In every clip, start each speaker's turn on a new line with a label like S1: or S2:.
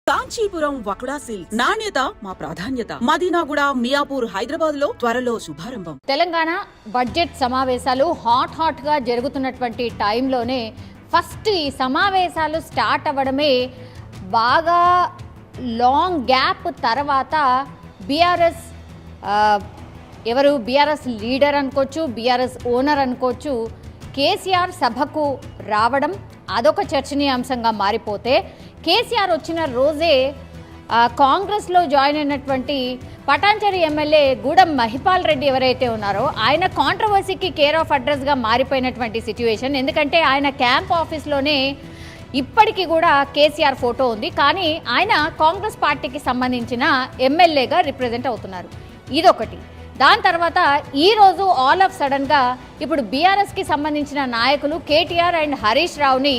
S1: Kanchipuram వకుడా silks నాణ్యత మా ప్రాధాన్యత. మదీనాగూడ, మియాపూర్, హైదరాబాద్ లో త్వరలో శుభారంభం.
S2: తెలంగాణ బడ్జెట్ సమావేశాలు హాట్ గా జరుగుతున్నటువంటి టైంలోనే ఫస్ట్ ఈ సమావేశాలు స్టార్ట్ అవ్వడమే బాగా లాంగ్ గ్యాప్ తర్వాత బీఆర్ఎస్ బీఆర్ఎస్ లీడర్ అనుకోవచ్చు, బీఆర్ఎస్ ఓనర్ అనుకోవచ్చు, కేసీఆర్ సభకు రావడం అదొక చర్చనీయాంశంగా మారిపోతే, కేసీఆర్ వచ్చిన రోజే కాంగ్రెస్లో జాయిన్ అయినటువంటి పటాన్చెరు ఎమ్మెల్యే గూడెం మహిపాల్ రెడ్డి ఎవరైతే ఉన్నారో ఆయన కాంట్రవర్సీకి కేర్ ఆఫ్ అడ్రస్గా మారిపోయినటువంటి సిచ్యువేషన్. ఎందుకంటే ఆయన క్యాంప్ ఆఫీస్లోనే ఇప్పటికీ కూడా కేసీఆర్ ఫోటో ఉంది, కానీ ఆయన కాంగ్రెస్ పార్టీకి సంబంధించిన ఎమ్మెల్యేగా రిప్రజెంట్ అవుతున్నారు. ఇదొకటి. దాని తర్వాత ఈరోజు ఆల్ ఆఫ్ సడన్గా ఇప్పుడు బీఆర్ఎస్కి సంబంధించిన నాయకులు కేటీఆర్ అండ్ హరీష్ రావుని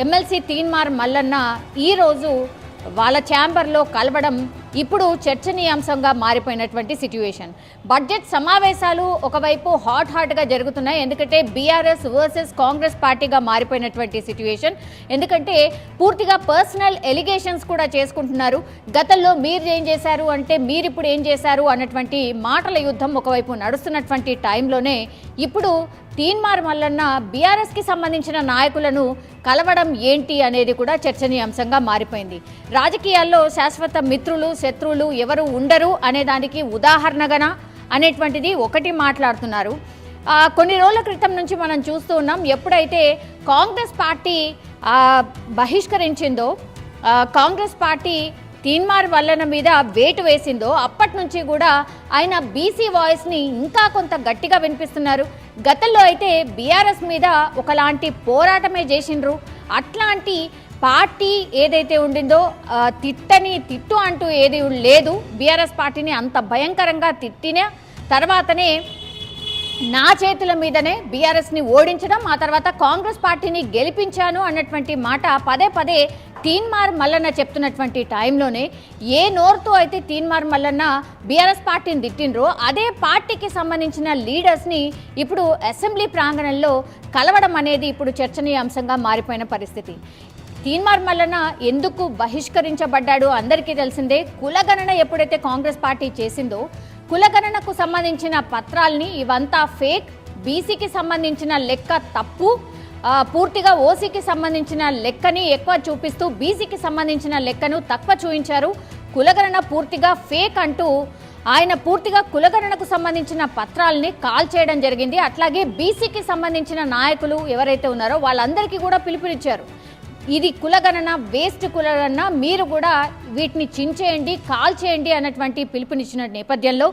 S2: ఎమ్మెల్సీ తీన్మార్ మల్లన్న ఈరోజు వాళ్ళ ఛాంబర్లో కలవడం ఇప్పుడు చర్చనీయాంశంగా మారిపోయినటువంటి సిచ్యువేషన్. బడ్జెట్ సమావేశాలు ఒకవైపు హాట్గా జరుగుతున్నాయి, ఎందుకంటే బీఆర్ఎస్ వర్సెస్ కాంగ్రెస్ పార్టీగా మారిపోయినటువంటి సిచ్యువేషన్. ఎందుకంటే పూర్తిగా పర్సనల్ ఎలిగేషన్స్ కూడా చేసుకుంటున్నారు. గతంలో మీరు ఏం చేశారు అంటే మీరు ఇప్పుడు ఏం చేశారు అన్నటువంటి మాటల యుద్ధం ఒకవైపు నడుస్తున్నటువంటి టైంలోనే ఇప్పుడు తీన్మార్ మల్లన్న బీఆర్ఎస్కి సంబంధించిన నాయకులను కలవడం ఏంటి అనేది కూడా చర్చనీయాంశంగా మారిపోయింది. రాజకీయాల్లో శాశ్వత మిత్రులు శత్రువులు ఎవరు ఉండరు అనే దానికి ఉదాహరణగా అనేటువంటిది ఒకటి మాట్లాడుతున్నారు. కొన్ని రోజుల క్రితం నుంచి మనం చూస్తూ ఉన్నాం, ఎప్పుడైతే కాంగ్రెస్ పార్టీ బహిష్కరించిందో, కాంగ్రెస్ పార్టీ తీన్మార్ మల్లన్న మీద వేటు వేసిందో అప్పటి నుంచి కూడా ఆయన బీసీ వాయిస్ని ఇంకా కొంత గట్టిగా వినిపిస్తున్నారు. గతంలో అయితే బీఆర్ఎస్ మీద ఒకలాంటి పోరాటమే చేసిండ్రు. అట్లాంటి పార్టీ ఏదైతే ఉండిందో తిట్టు అంటూ ఏది లేదు. బీఆర్ఎస్ పార్టీని అంత భయంకరంగా తిట్టిన తర్వాతనే నా చేతుల మీదనే బీఆర్ఎస్ని ఓడించడం, ఆ తర్వాత కాంగ్రెస్ పార్టీని గెలిపించాను అన్నటువంటి మాట పదే తీన్మార్ మల్లన్న చెప్తున్నటువంటి టైంలోనే ఏ నోరుతో అయితే తీన్మార్ మల్లన్న బీఆర్ఎస్ పార్టీని తిట్టిండ్రో అదే పార్టీకి సంబంధించిన లీడర్స్ని ఇప్పుడు అసెంబ్లీ ప్రాంగణంలో కలవడం అనేది ఇప్పుడు చర్చనీయాంశంగా మారిపోయిన పరిస్థితి. తీన్మార్ మల్లన్న ఎందుకు బహిష్కరించబడ్డాడు అందరికీ తెలిసిందే. కులగణన ఎప్పుడైతే కాంగ్రెస్ పార్టీ చేసిందో కులగణనకు సంబంధించిన పత్రాల్ని ఇవంతా ఫేక్, బీసీకి సంబంధించిన లెక్క తప్పు, పూర్తిగా ఓసీకి సంబంధించిన లెక్కని ఎక్కువ చూపిస్తూ బీసీకి సంబంధించిన లెక్కను తక్కువ చూపించారు. కులగణన పూర్తిగా ఫేక్ అంటూ ఆయన పూర్తిగా కులగణనకు సంబంధించిన పత్రాలని కాల్ చేయడం జరిగింది. అట్లాగే బీసీకి సంబంధించిన నాయకులు ఎవరైతే ఉన్నారో వాళ్ళందరికీ కూడా పిలుపునిచ్చారు, ఇది కులగణన వేస్ట్ కులగణన, మీరు కూడా వీటిని చించేయండి, కాల్ చేయండి అన్నటువంటి పిలుపునిచ్చిన నేపథ్యంలో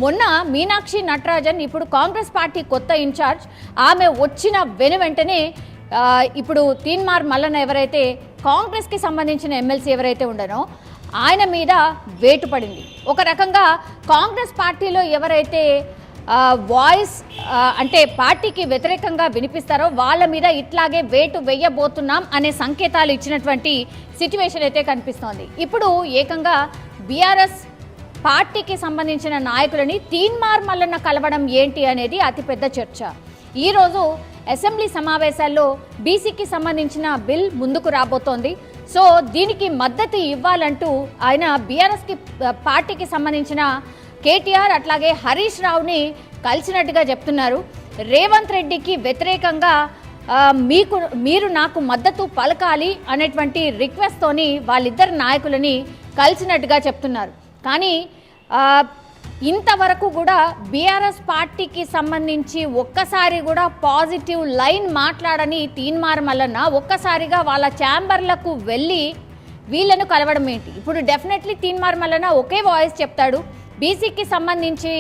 S2: మొన్న మీనాక్షి నటరాజన్ ఇప్పుడు కాంగ్రెస్ పార్టీ కొత్త ఇన్ఛార్జ్, ఆమె వచ్చిన వెంటనే ఇప్పుడు తీన్మార్ మల్లన్న ఎవరైతే కాంగ్రెస్కి సంబంధించిన ఎమ్మెల్సీ ఎవరైతే ఉండనో ఆయన మీద వేటు పడింది. ఒక రకంగా కాంగ్రెస్ పార్టీలో ఎవరైతే వాయిస్ అంటే పార్టీకి వ్యతిరేకంగా వినిపిస్తారో వాళ్ళ మీద ఇట్లాగే వేటు వేయబోతున్నాం అనే సంకేతాలు ఇచ్చినటువంటి సిచ్యువేషన్ అయితే కనిపిస్తోంది. ఇప్పుడు ఏకంగా బీఆర్ఎస్ పార్టీకి సంబంధించిన నాయకులని తీన్మార్ మల్లన్న కలవడం ఏంటి అనేది అతిపెద్ద చర్చ. ఈరోజు అసెంబ్లీ సమావేశాల్లో బీసీకి సంబంధించిన బిల్ ముందుకు రాబోతోంది. సో దీనికి మద్దతు ఇవ్వాలంటూ ఆయన బీఆర్ఎస్కి పార్టీకి సంబంధించిన కేటీఆర్ అట్లాగే హరీష్ రావుని కలిసినట్టుగా చెప్తున్నారు. రేవంత్ రెడ్డికి వ్యతిరేకంగా మీరు నాకు మద్దతు పలకాలి అనేటువంటి రిక్వెస్ట్తోని వాళ్ళిద్దరు నాయకులని కలిసినట్టుగా చెప్తున్నారు. కానీ ఇంతవరకు కూడా బీఆర్ఎస్ పార్టీకి సంబంధించి ఒక్కసారి కూడా పాజిటివ్ లైన్ మాట్లాడని తీన్మార్ మల్లన్న ఒక్కసారిగా వాళ్ళ ఛాంబర్లకు వెళ్ళి వీళ్ళను కలవడం ఏంటి? ఇప్పుడు definitely Teenmar Mallanna okay voice చెప్తాడు, బీసీకి సంబంధించి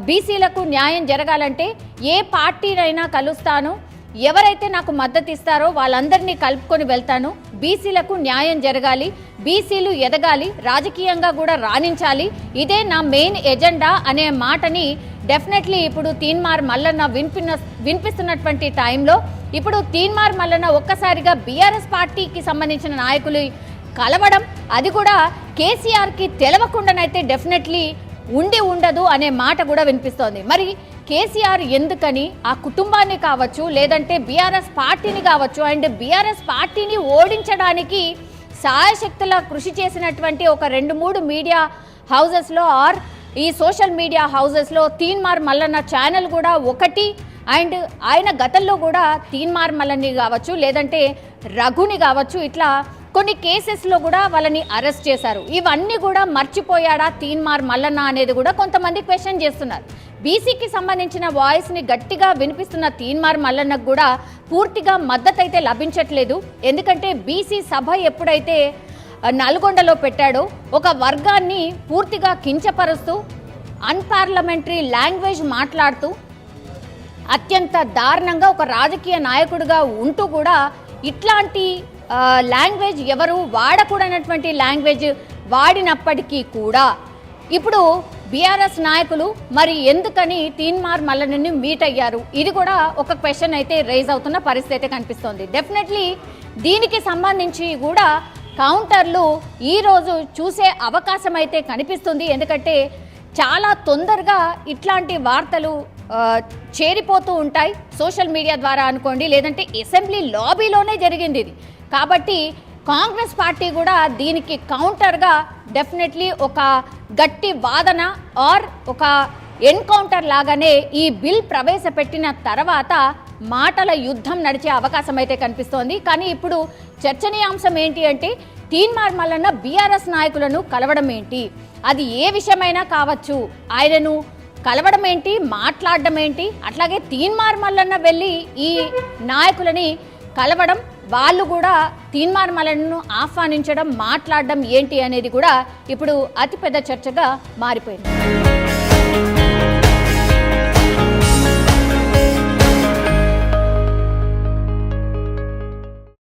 S2: బీసీలకు న్యాయం జరగాలంటే ఏ పార్టీనైనా కలుస్తాను, ఎవరైతే నాకు మద్దతు ఇస్తారో వాళ్ళందరినీ కలుపుకొని వెళ్తాను, బీసీలకు న్యాయం జరగాలి, బీసీలు ఎదగాలి, రాజకీయంగా కూడా రాణించాలి, ఇదే నా మెయిన్ ఎజెండా అనే మాటని డెఫినెట్లీ ఇప్పుడు తీన్మార్ మల్లన్న వినిపిస్తున్నటువంటి టైంలో ఇప్పుడు తీన్మార్ మల్లన్న ఒక్కసారిగా బీఆర్ఎస్ పార్టీకి సంబంధించిన నాయకులు కలవడం, అది కూడా కేసీఆర్కి తెలవకుండానైతే డెఫినెట్లీ ఉండదు అనే మాట కూడా వినిపిస్తోంది. మరి కేసీఆర్ ఎందుకని ఆ కుటుంబాన్ని కావచ్చు, లేదంటే బీఆర్ఎస్ పార్టీని కావచ్చు, అండ్ బీఆర్ఎస్ పార్టీని ఓడించడానికి సాయశక్తుల కృషి చేసినటువంటి ఒక 2-3 మీడియా హౌజెస్లో ఆర్ ఈ సోషల్ మీడియా హౌజెస్లో తీన్మార్ మల్లన్న ఛానల్ కూడా ఒకటి. అండ్ ఆయన గతంలో కూడా తీన్మార్ మల్లన్ని కావచ్చు, లేదంటే రఘుని కావచ్చు, ఇట్లా కొన్ని కేసెస్లో కూడా వాళ్ళని అరెస్ట్ చేశారు. ఇవన్నీ కూడా మర్చిపోయాడా తీన్మార్ మల్లన్న అనేది కూడా కొంతమంది క్వశ్చన్ చేస్తున్నారు. బీసీకి సంబంధించిన వాయిస్ని గట్టిగా వినిపిస్తున్న తీన్మార్ మల్లన్నకు కూడా పూర్తిగా మద్దతు అయితే లభించట్లేదు. ఎందుకంటే బీసీ సభ ఎప్పుడైతే నల్గొండలో పెట్టాడో ఒక వర్గాన్ని పూర్తిగా కించపరుస్తూ అన్పార్లమెంటరీ లాంగ్వేజ్ మాట్లాడుతూ అత్యంత దారుణంగా ఒక రాజకీయ నాయకుడిగా ఉంటూ కూడా ఇట్లాంటి లాంగ్వేజ్ ఎవరు వాడకూడనటువంటి లాంగ్వేజ్ వాడినప్పటికీ కూడా ఇప్పుడు బీఆర్ఎస్ నాయకులు మరి ఎందుకని తీన్మార్ మల్లన్నని మీట్ అయ్యారు, ఇది కూడా ఒక క్వశ్చన్ అయితే రైజ్ అవుతున్న పరిస్థితి అయితే కనిపిస్తోంది. డెఫినెట్లీ దీనికి సంబంధించి కూడా కౌంటర్లు ఈరోజు చూసే అవకాశం అయితే కనిపిస్తుంది. ఎందుకంటే చాలా తొందరగా ఇట్లాంటి వార్తలు చేరిపోతూ ఉంటాయి సోషల్ మీడియా ద్వారా అనుకోండి, లేదంటే అసెంబ్లీ లాబీలోనే జరిగింది ఇది. కాబట్టి కాంగ్రెస్ పార్టీ కూడా దీనికి కౌంటర్గా డెఫినెట్లీ ఒక గట్టి వాదన ఆర్ ఒక ఎన్కౌంటర్ లాగానే ఈ బిల్ ప్రవేశపెట్టిన తర్వాత మాటల యుద్ధం నడిచే అవకాశం అయితే కనిపిస్తోంది. కానీ ఇప్పుడు చర్చనీయాంశం ఏంటి అంటే తీన్మార్ మల్లన్న బీఆర్ఎస్ నాయకులను కలవడం ఏంటి, అది ఏ విషయమైనా కావచ్చు, ఆయనను కలవడం ఏంటి, మాట్లాడడం ఏంటి, అట్లాగే తీన్మార్ మల్లన్న వెళ్ళి ఈ నాయకులని కలవడం, వాళ్ళు కూడా తీన్మార్ మల్లన్నను ఆహ్వానించడం, మాట్లాడడం ఏంటి అనేది కూడా ఇప్పుడు అతిపెద్ద చర్చగా మారిపోయింది.